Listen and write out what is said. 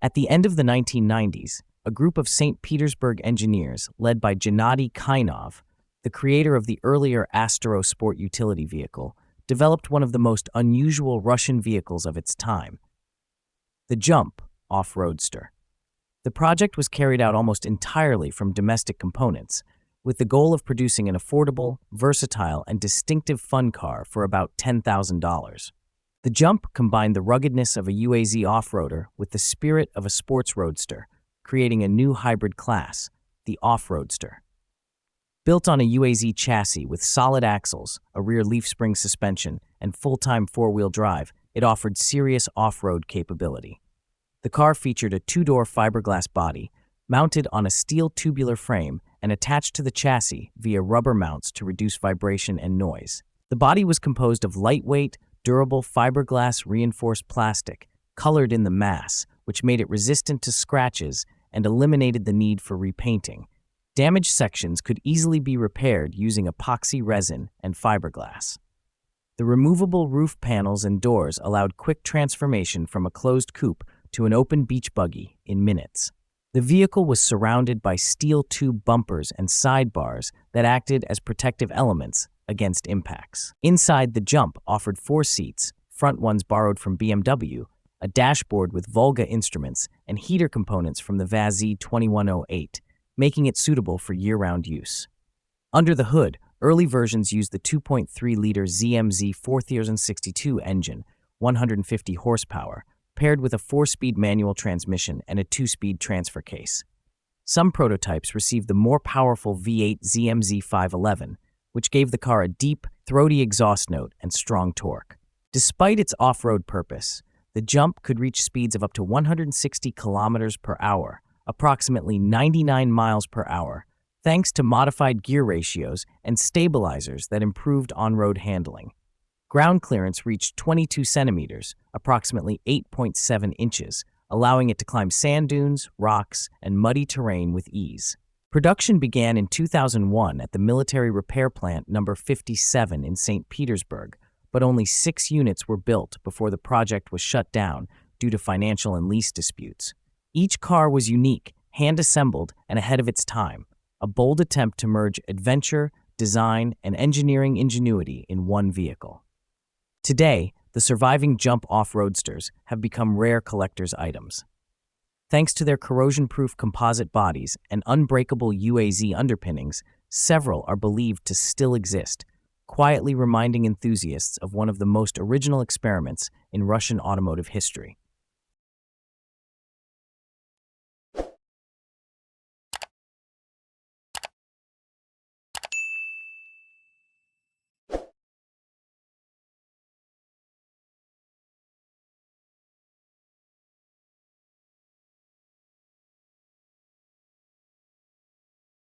At the end of the 1990s, a group of St. Petersburg engineers led by Gennady Kainov, the creator of the earlier Astro sport utility vehicle, developed one of the most unusual Russian vehicles of its time, the Jump Off-Roadster. The project was carried out almost entirely from domestic components, with the goal of producing an affordable, versatile, and distinctive fun car for about $10,000. The Jump combined the ruggedness of a UAZ off-roader with the spirit of a sports roadster, creating a new hybrid class, the Off-Roadster. Built on a UAZ chassis with solid axles, a rear leaf spring suspension, and full-time four-wheel drive, it offered serious off-road capability. The car featured a two-door fiberglass body, mounted on a steel tubular frame and attached to the chassis via rubber mounts to reduce vibration and noise. The body was composed of lightweight, durable fiberglass reinforced plastic, colored in the mass, which made it resistant to scratches and eliminated the need for repainting. Damaged sections could easily be repaired using epoxy resin and fiberglass. The removable roof panels and doors allowed quick transformation from a closed coupe to an open beach buggy in minutes. The vehicle was surrounded by steel tube bumpers and sidebars that acted as protective elements against impacts. Inside, the Jump offered 4 seats, front ones borrowed from BMW, a dashboard with Volga instruments, and heater components from the UAZ-2108, making it suitable for year-round use. Under the hood, early versions used the 2.3-liter ZMZ 4062 engine, 150 horsepower, paired with a 4-speed manual transmission and a 2-speed transfer case. Some prototypes received the more powerful V8 ZMZ 511, which gave the car a deep, throaty exhaust note and strong torque. Despite its off-road purpose, the Jump could reach speeds of up to 160 kilometers per hour, approximately 99 miles per hour, thanks to modified gear ratios and stabilizers that improved on-road handling. Ground clearance reached 22 centimeters, approximately 8.7 inches, allowing it to climb sand dunes, rocks, and muddy terrain with ease. Production began in 2001 at the Military Repair Plant number 57 in St. Petersburg, but only 6 units were built before the project was shut down due to financial and lease disputes. Each car was unique, hand-assembled, and ahead of its time, a bold attempt to merge adventure, design, and engineering ingenuity in one vehicle. Today, the surviving Jump Off-Roadsters have become rare collector's items. Thanks to their corrosion-proof composite bodies and unbreakable UAZ underpinnings, several are believed to still exist, quietly reminding enthusiasts of one of the most original experiments in Russian automotive history.